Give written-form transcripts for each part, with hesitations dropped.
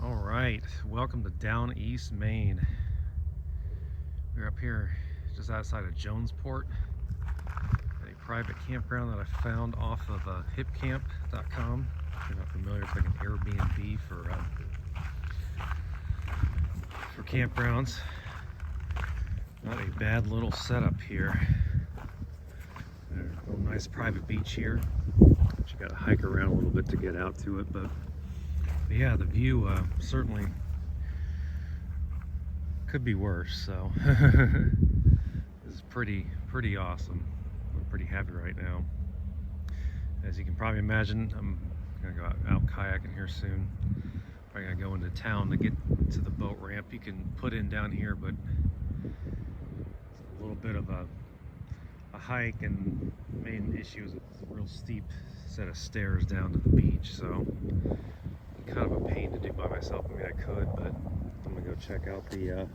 All right, welcome to Downeast, Maine. We're up here just outside of Jonesport, a private campground that I found off of hipcamp.com. If you're not familiar, it's like an Airbnb for campgrounds. Not a bad little setup here. There's a little nice private beach here, but you got to hike around a little bit to get out to it. But yeah, the view certainly could be worse. So this is pretty awesome. I'm pretty happy right now. As you can probably imagine, I'm gonna go out kayaking here soon. I'm gonna go into town to get to the boat ramp. You can put in down here, but it's a little bit of a hike, and the main issue is it's a real steep set of stairs down to the beach. So kind of a pain to do by myself. I mean, I could, but I'm gonna go check out the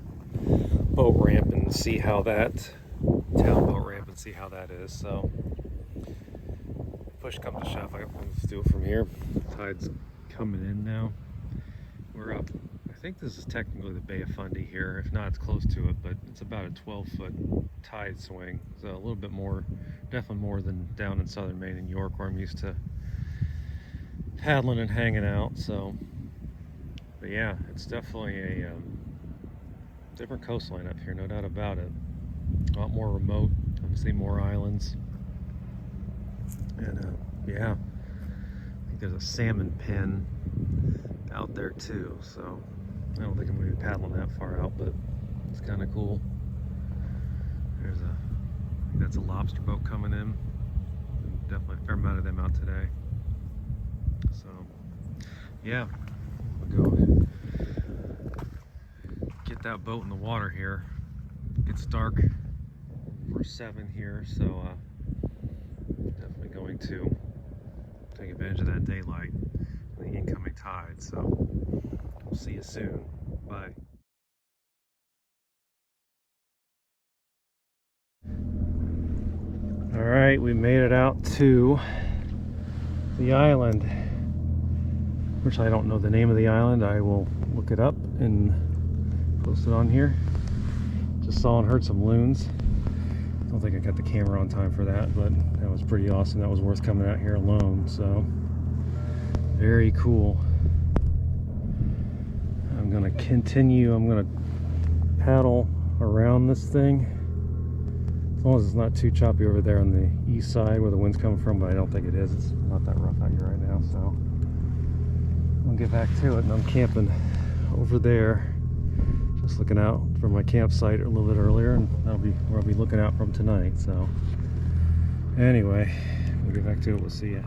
boat ramp and see how that town boat ramp and see how that is. So push comes to shove, let's do it from here. Tide's coming in now. We're up, I think this is technically the Bay of Fundy here. If not, it's close to it, but it's about a 12-foot tide swing. So a little bit more, definitely more than down in southern Maine and York, where I'm used to paddling and hanging out. So, but yeah, it's definitely a different coastline up here, no doubt about it. A lot more remote, obviously more islands, and yeah, I think there's a salmon pen out there too. So I don't think I'm going to be paddling that far out, but it's kind of cool. There's I think that's a lobster boat coming in. Definitely a fair amount of them out today. So yeah, we'll go get that boat in the water here. It gets dark for 7 here, so definitely going to take advantage of that daylight and the incoming tide. So we'll see you soon. Bye. All right, we made it out to the island, which I don't know the name of the island. I will look it up and post it on here. Just saw and heard some loons. I don't think I got the camera on time for that, but that was pretty awesome. That was worth coming out here alone. So very cool. I'm gonna continue. I'm gonna paddle around this thing, as long as it's not too choppy over there on the east side where the wind's coming from, but I don't think it is. It's not that rough out here right now. So I'll get back to it, and I'm camping over there, just looking out from my campsite a little bit earlier, and that'll be where I'll be looking out from tonight. So anyway, we'll get back to it. We'll see ya.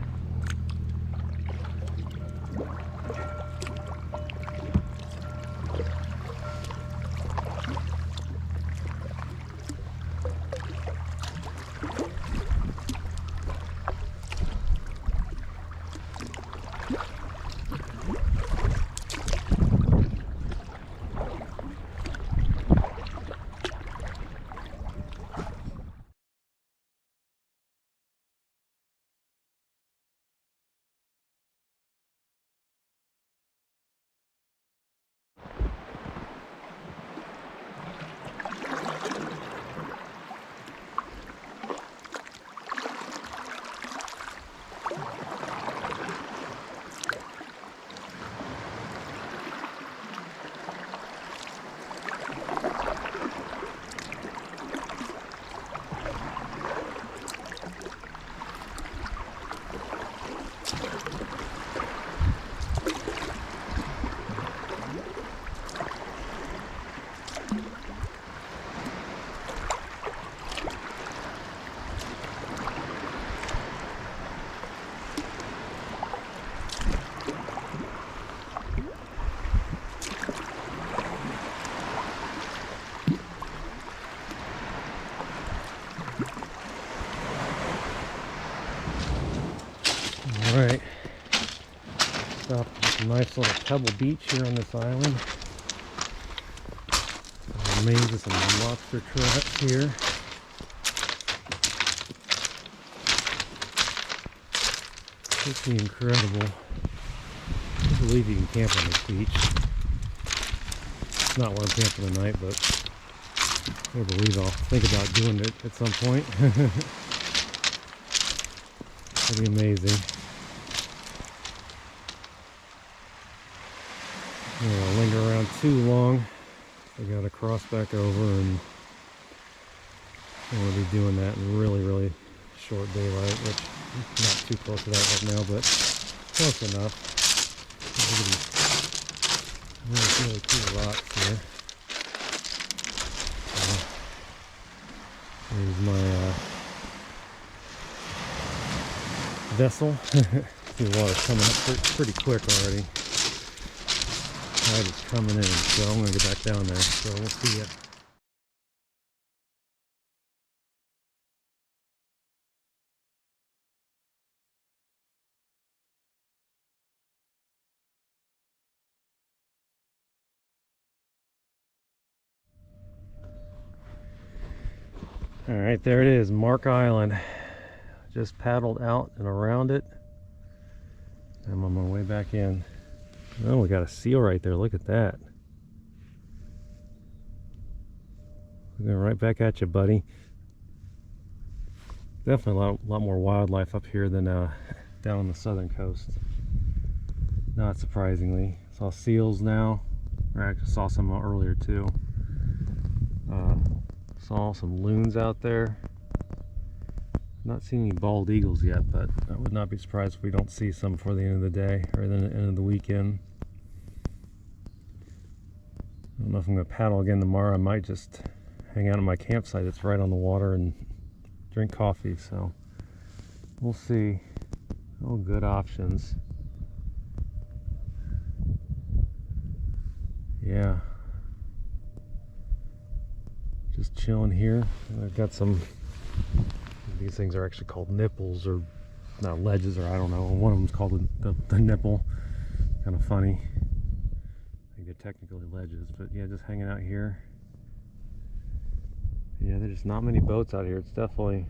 Alright, stop at a nice little pebble beach here on this island. Remains of some lobster traps here. Pretty incredible. I believe you can camp on this beach. It's not where I'm camping tonight, but I believe I'll think about doing it at some point. Pretty amazing. I don't want to linger around too long. I gotta cross back over, and I want to be doing that in really short daylight, which I'm not too close to that right now, but close enough. Look at these really cool rocks here. Here's my vessel. The water's coming up pretty quick already. Tide is coming in, so I'm going to get back down there. So we'll see ya. All right, there it is, Mark Island. Just paddled out and around it. I'm on my way back in. Oh, we got a seal right there. Look at that. Going right back at you, buddy. Definitely a lot more wildlife up here than down on the southern coast. Not surprisingly. Saw seals now. I actually saw some earlier too. Saw some loons out there. Not seen any bald eagles yet, but I would not be surprised if we don't see some before the end of the day or the end of the weekend. I don't know if I'm going to paddle again tomorrow. I might just hang out at my campsite that's right on the water and drink coffee, so we'll see. All good options. Yeah. Just chilling here. I've got some, these things are actually called nipples, or not ledges, or I don't know. One of them's called the nipple. Kind of funny. I think they're technically ledges, but yeah, just hanging out here. Yeah, there's just not many boats out here. It's definitely,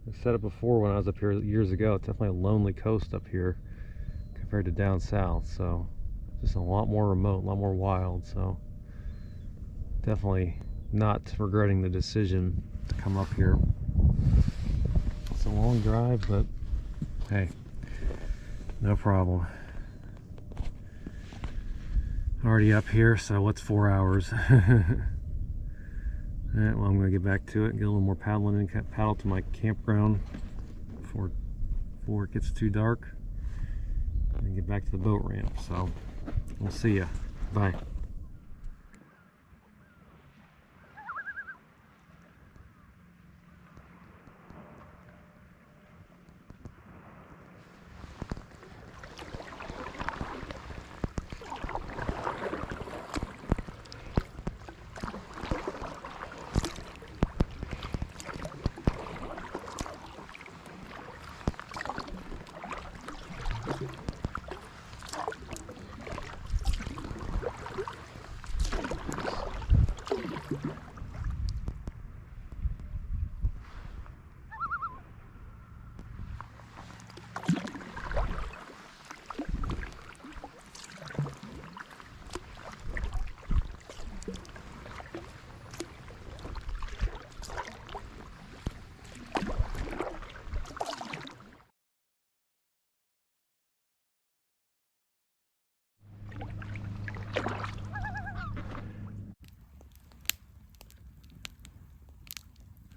I said it before when I was up here years ago, it's definitely a lonely coast up here compared to down south. So just a lot more remote, a lot more wild. So definitely not regretting the decision to come up here. It's a long drive, but hey, no problem. Already up here, so what's 4 hours? Alright, well, I'm going to get back to it and get a little more paddling and paddle to my campground before it gets too dark, and get back to the boat ramp. So we'll see ya. Bye.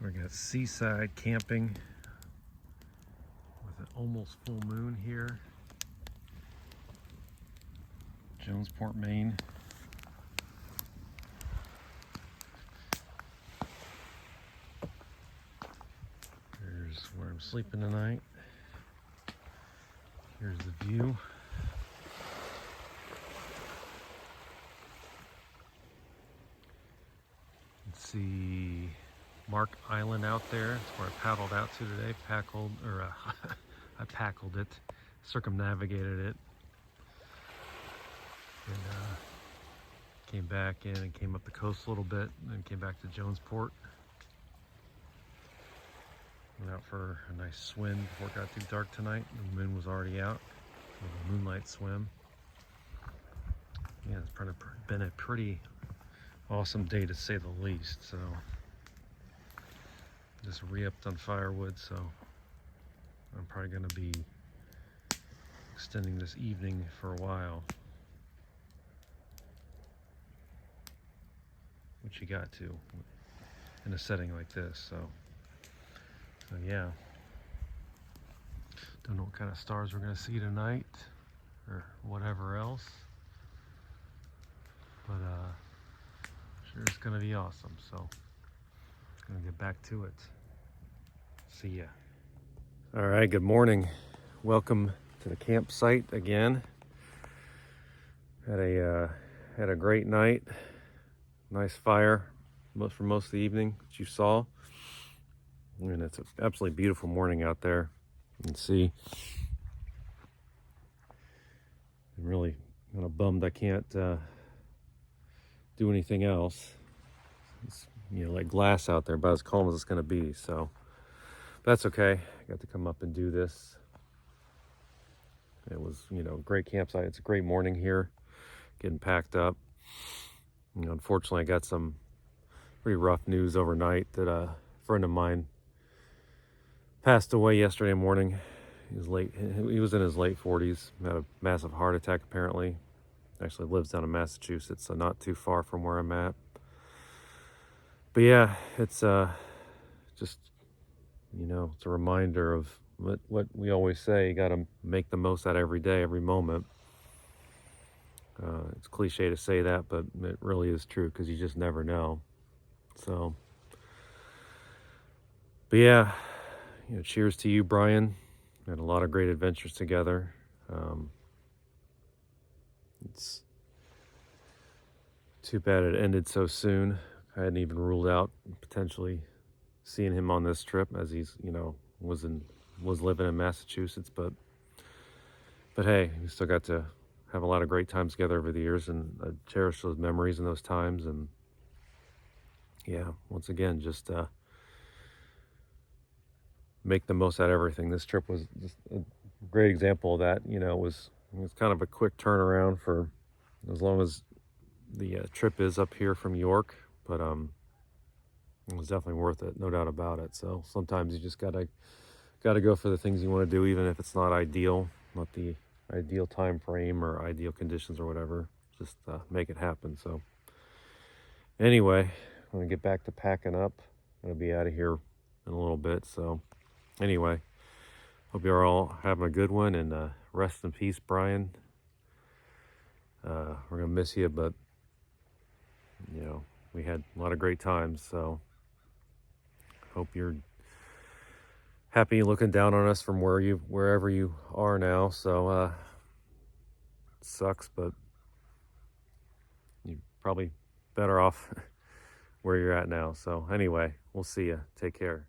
We got seaside camping with an almost full moon here. Jonesport, Maine. Here's where I'm sleeping tonight. Here's the view. Let's see Mark Island out there. That's where I paddled out to today. I packled it, circumnavigated it, and came back in and came up the coast a little bit, and then came back to Jonesport. Went out for a nice swim before it got too dark tonight. The moon was already out. A moonlight swim. Yeah, it's been a pretty awesome day to say the least. So just re-upped on firewood, so I'm probably going to be extending this evening for a while, which you got to in a setting like this. So yeah, don't know what kind of stars we're going to see tonight or whatever else, but sure it's going to be awesome. So gonna get back to it. See ya. All right, good morning. Welcome to the campsite again. Had a great night. Nice fire for most of the evening, that you saw. And it's an absolutely beautiful morning out there. You can see. I'm really kind of bummed I can't do anything else. It's, like glass out there, about as calm as it's going to be. So that's okay. I got to come up and do this. It was, great campsite. It's a great morning here, getting packed up. Unfortunately, I got some pretty rough news overnight that a friend of mine passed away yesterday morning. He was in his late 40s, had a massive heart attack apparently. Actually lives down in Massachusetts, so not too far from where I'm at. But yeah, it's just, it's a reminder of what we always say: you got to make the most out of every day, every moment. It's cliche to say that, but it really is true, because you just never know. So, but yeah, cheers to you, Brian. We had a lot of great adventures together. It's too bad it ended so soon. I hadn't even ruled out potentially seeing him on this trip, as he's, was living in Massachusetts, but hey, we still got to have a lot of great times together over the years, and I cherish those memories and those times. And yeah, once again, just make the most out of everything. This trip was just a great example of that. It was kind of a quick turnaround for as long as the trip is up here from York, but it was definitely worth it, no doubt about it. So sometimes you just gotta go for the things you want to do, even if it's not ideal, not the ideal time frame or ideal conditions or whatever. Just make it happen. So anyway, I'm gonna get back to packing up. I'm gonna be out of here in a little bit. So anyway, hope you're all having a good one, and rest in peace, Brian. We're gonna miss you, but we had a lot of great times. So hope you're happy looking down on us from wherever you are now. So it sucks, but you're probably better off where you're at now. So anyway, we'll see you. Take care.